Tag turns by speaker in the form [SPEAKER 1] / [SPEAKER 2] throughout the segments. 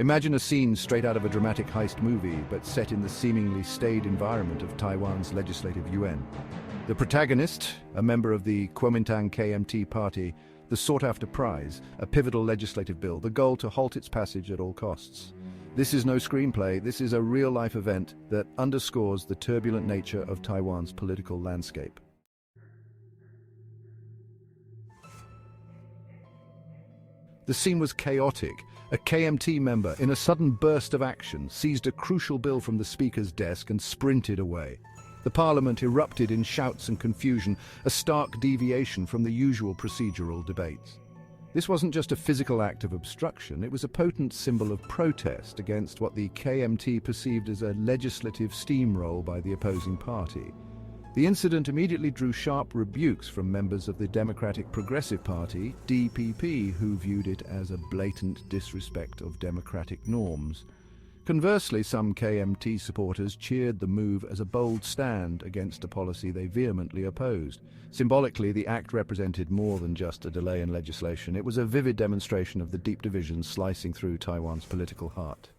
[SPEAKER 1] Imagine a scene straight out of a dramatic heist movie, but set in the seemingly staid environment of Taiwan's Legislative Yuan. The protagonist, a member of the Kuomintang KMT party, the sought-after prize, a pivotal legislative bill, the goal to halt its passage at all costs. This is no screenplay, this is a real-life event that underscores the turbulent nature of Taiwan's political landscape. The scene was chaotic. A KMT member, in a sudden burst of action, seized a crucial bill from the speaker's desk and sprinted away. The parliament erupted in shouts and confusion, a stark deviation from the usual procedural debates. This wasn't just a physical act of obstruction, it was a potent symbol of protest against what the KMT perceived as a legislative steamroll by the opposing party. The incident immediately drew sharp rebukes from members of the Democratic Progressive Party, DPP, who viewed it as a blatant disrespect of democratic norms. Conversely, some KMT supporters cheered the move as a bold stand against a policy they vehemently opposed. Symbolically, the act represented more than just a delay in legislation. It was a vivid demonstration of the deep divisions slicing through Taiwan's political heart.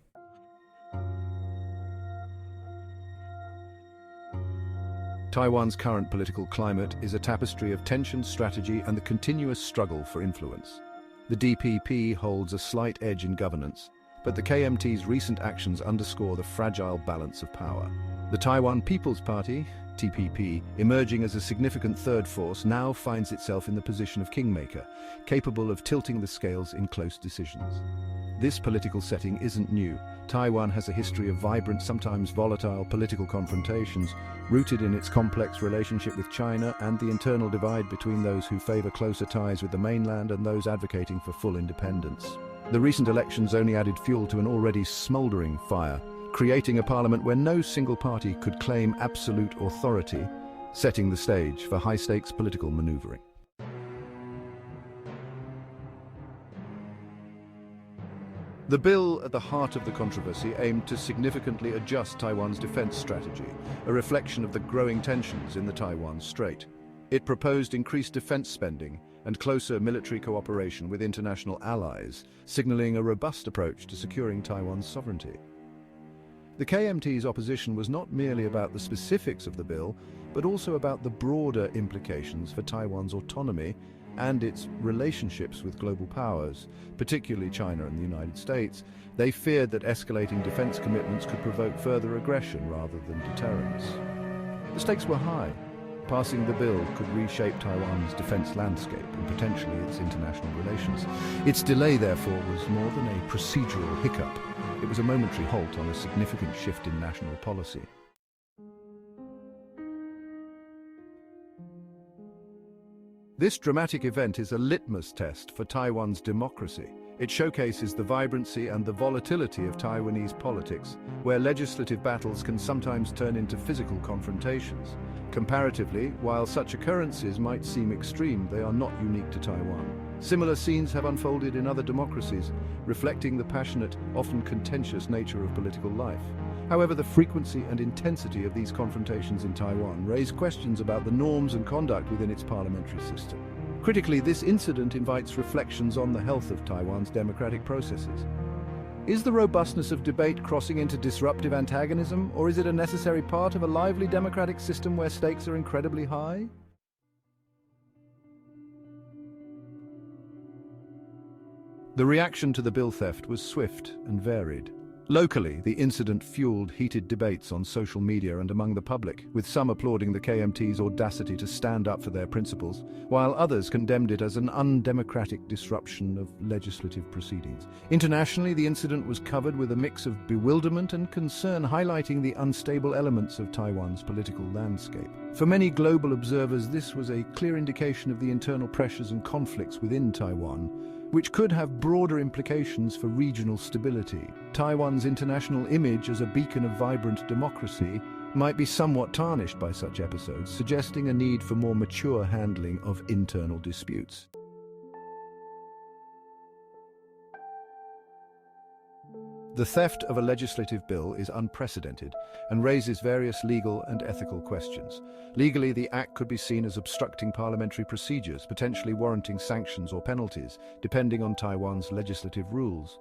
[SPEAKER 1] Taiwan's current political climate is a tapestry of tension, strategy, and the continuous struggle for influence. The DPP holds a slight edge in governance, but the KMT's recent actions underscore the fragile balance of power. The Taiwan People's Party, TPP, emerging as a significant third force, now finds itself in the position of kingmaker, capable of tilting the scales in close decisions. This political setting isn't new. Taiwan has a history of vibrant, sometimes volatile political confrontations, rooted in its complex relationship with China and the internal divide between those who favor closer ties with the mainland and those advocating for full independence. The recent elections only added fuel to an already smoldering fire, creating a parliament where no single party could claim absolute authority, setting the stage for high-stakes political maneuvering. The bill at the heart of the controversy aimed to significantly adjust Taiwan's defense strategy, a reflection of the growing tensions in the Taiwan Strait. It proposed increased defense spending and closer military cooperation with international allies, signaling a robust approach to securing Taiwan's sovereignty. The KMT's opposition was not merely about the specifics of the bill, but also about the broader implications for Taiwan's autonomy and its relationships with global powers, particularly China and the United States. They feared that escalating defense commitments could provoke further aggression rather than deterrence. The stakes were high. Passing the bill could reshape Taiwan's defense landscape and potentially its international relations. Its delay, therefore, was more than a procedural hiccup. It was a momentary halt on a significant shift in national policy. This dramatic event is a litmus test for Taiwan's democracy. It showcases the vibrancy and the volatility of Taiwanese politics, where legislative battles can sometimes turn into physical confrontations. Comparatively, while such occurrences might seem extreme, they are not unique to Taiwan. Similar scenes have unfolded in other democracies, reflecting the passionate, often contentious nature of political life. However, the frequency and intensity of these confrontations in Taiwan raise questions about the norms and conduct within its parliamentary system. Critically, this incident invites reflections on the health of Taiwan's democratic processes. Is the robustness of debate crossing into disruptive antagonism, or is it a necessary part of a lively democratic system where stakes are incredibly high? The reaction to the bill theft was swift and varied. Locally, the incident fueled heated debates on social media and among the public, with some applauding the KMT's audacity to stand up for their principles, while others condemned it as an undemocratic disruption of legislative proceedings. Internationally, the incident was covered with a mix of bewilderment and concern, highlighting the unstable elements of Taiwan's political landscape. For many global observers, this was a clear indication of the internal pressures and conflicts within Taiwan, which could have broader implications for regional stability. Taiwan's international image as a beacon of vibrant democracy might be somewhat tarnished by such episodes, suggesting a need for more mature handling of internal disputes. The theft of a legislative bill is unprecedented and raises various legal and ethical questions. Legally, the act could be seen as obstructing parliamentary procedures, potentially warranting sanctions or penalties, depending on Taiwan's legislative rules.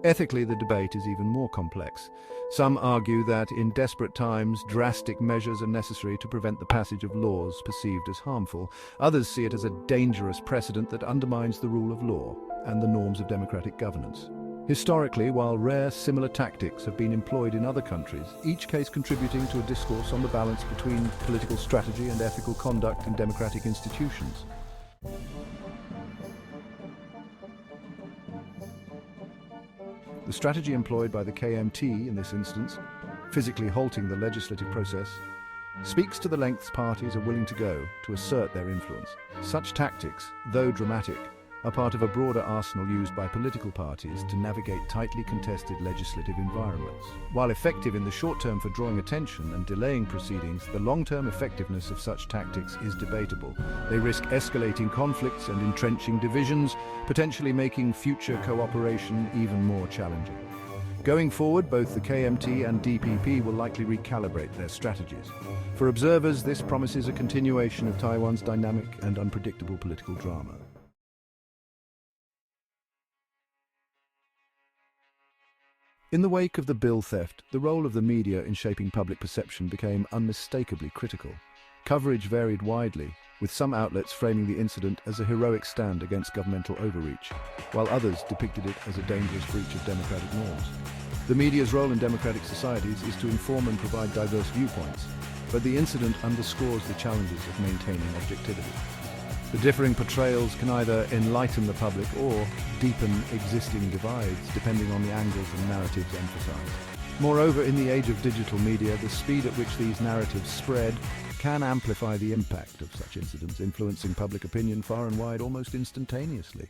[SPEAKER 1] Ethically, the debate is even more complex. Some argue that in desperate times, drastic measures are necessary to prevent the passage of laws perceived as harmful. Others see it as a dangerous precedent that undermines the rule of law and the norms of democratic governance. Historically, while rare similar tactics have been employed in other countries, each case contributing to a discourse on the balance between political strategy and ethical conduct in democratic institutions. The strategy employed by the KMT in this instance, physically halting the legislative process, speaks to the lengths parties are willing to go to assert their influence. Such tactics, though dramatic, are part of a broader arsenal used by political parties to navigate tightly contested legislative environments. While effective in the short term for drawing attention and delaying proceedings, the long-term effectiveness of such tactics is debatable. They risk escalating conflicts and entrenching divisions, potentially making future cooperation even more challenging. Going forward, both the KMT and DPP will likely recalibrate their strategies. For observers, this promises a continuation of Taiwan's dynamic and unpredictable political drama. In the wake of the bill theft, the role of the media in shaping public perception became unmistakably critical. Coverage varied widely, with some outlets framing the incident as a heroic stand against governmental overreach, while others depicted it as a dangerous breach of democratic norms. The media's role in democratic societies is to inform and provide diverse viewpoints, but the incident underscores the challenges of maintaining objectivity. The differing portrayals can either enlighten the public or deepen existing divides, depending on the angles and narratives emphasized. Moreover, in the age of digital media, the speed at which these narratives spread can amplify the impact of such incidents, influencing public opinion far and wide almost instantaneously.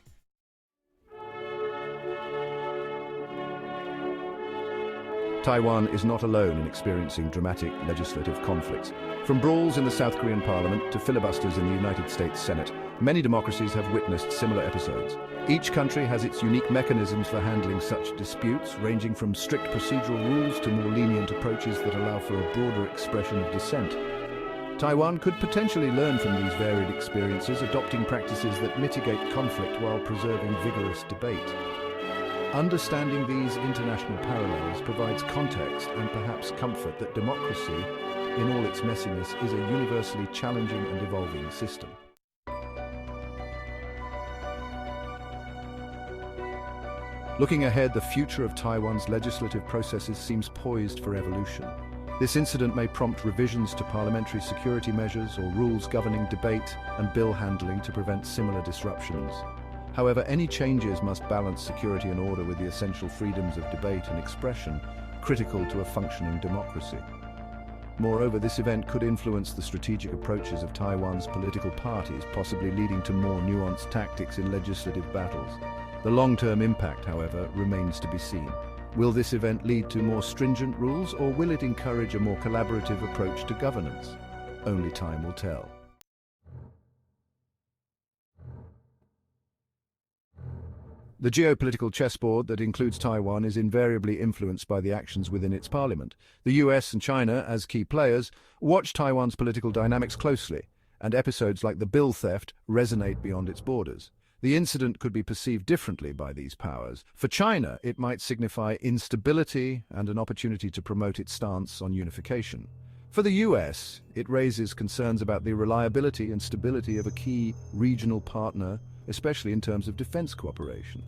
[SPEAKER 1] Taiwan is not alone in experiencing dramatic legislative conflicts. From brawls in the South Korean parliament to filibusters in the United States Senate, many democracies have witnessed similar episodes. Each country has its unique mechanisms for handling such disputes, ranging from strict procedural rules to more lenient approaches that allow for a broader expression of dissent. Taiwan could potentially learn from these varied experiences, adopting practices that mitigate conflict while preserving vigorous debate. Understanding these international parallels provides context and perhaps comfort that democracy, in all its messiness, is a universally challenging and evolving system. Looking ahead, the future of Taiwan's legislative processes seems poised for evolution. This incident may prompt revisions to parliamentary security measures or rules governing debate and bill handling to prevent similar disruptions. However, any changes must balance security and order with the essential freedoms of debate and expression, critical to a functioning democracy. Moreover, this event could influence the strategic approaches of Taiwan's political parties, possibly leading to more nuanced tactics in legislative battles. The long-term impact, however, remains to be seen. Will this event lead to more stringent rules, or will it encourage a more collaborative approach to governance? Only time will tell. The geopolitical chessboard that includes Taiwan is invariably influenced by the actions within its parliament. The US and China, as key players, watch Taiwan's political dynamics closely, and episodes like the bill theft resonate beyond its borders. The incident could be perceived differently by these powers. For China, it might signify instability and an opportunity to promote its stance on unification. For the US, it raises concerns about the reliability and stability of a key regional partner, especially in terms of defense cooperation.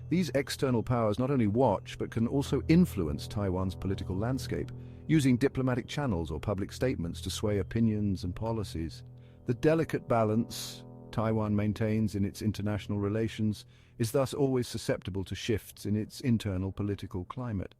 [SPEAKER 1] These external powers not only watch, but can also influence Taiwan's political landscape, using diplomatic channels or public statements to sway opinions and policies. The delicate balance Taiwan maintains in its international relations is thus always susceptible to shifts in its internal political climate.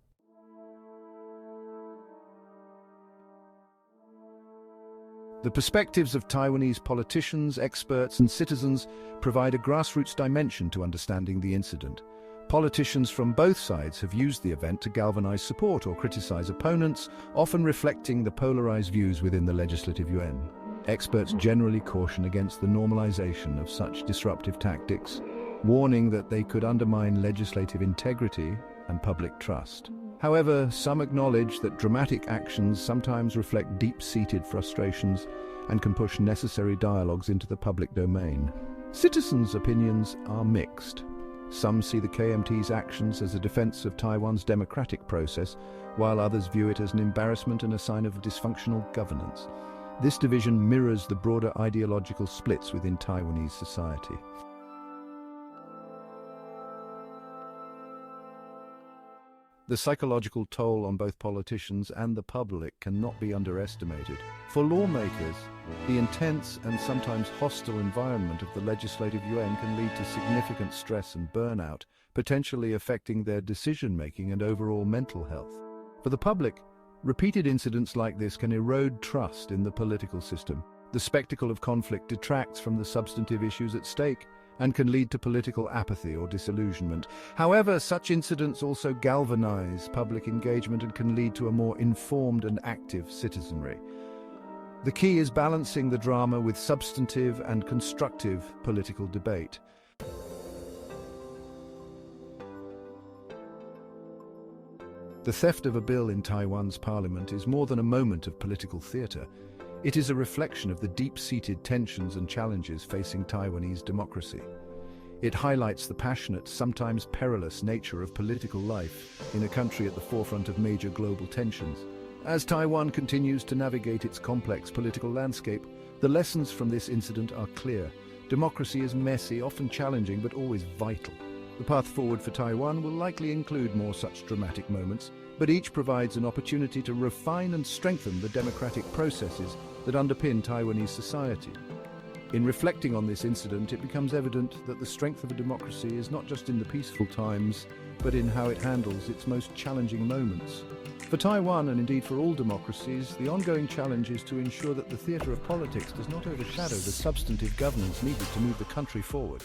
[SPEAKER 1] The perspectives of Taiwanese politicians, experts, and citizens provide a grassroots dimension to understanding the incident. Politicians from both sides have used the event to galvanize support or criticize opponents, often reflecting the polarized views within the Legislative Yuan. Experts generally caution against the normalization of such disruptive tactics, warning that they could undermine legislative integrity and public trust. However, some acknowledge that dramatic actions sometimes reflect deep-seated frustrations and can push necessary dialogues into the public domain. Citizens' opinions are mixed. Some see the KMT's actions as a defense of Taiwan's democratic process, while others view it as an embarrassment and a sign of dysfunctional governance. This division mirrors the broader ideological splits within Taiwanese society. The psychological toll on both politicians and the public cannot be underestimated. For lawmakers, the intense and sometimes hostile environment of the Legislative Yuan can lead to significant stress and burnout, potentially affecting their decision-making and overall mental health. For the public, repeated incidents like this can erode trust in the political system. The spectacle of conflict detracts from the substantive issues at stake and can lead to political apathy or disillusionment. However, such incidents also galvanize public engagement and can lead to a more informed and active citizenry. The key is balancing the drama with substantive and constructive political debate. The theft of a bill in Taiwan's parliament is more than a moment of political theatre. It is a reflection of the deep-seated tensions and challenges facing Taiwanese democracy. It highlights the passionate, sometimes perilous nature of political life in a country at the forefront of major global tensions. As Taiwan continues to navigate its complex political landscape, the lessons from this incident are clear. Democracy is messy, often challenging, but always vital. The path forward for Taiwan will likely include more such dramatic moments, but each provides an opportunity to refine and strengthen the democratic processes that underpin Taiwanese society. In reflecting on this incident, it becomes evident that the strength of a democracy is not just in the peaceful times, but in how it handles its most challenging moments. For Taiwan, and indeed for all democracies, the ongoing challenge is to ensure that the theatre of politics does not overshadow the substantive governance needed to move the country forward.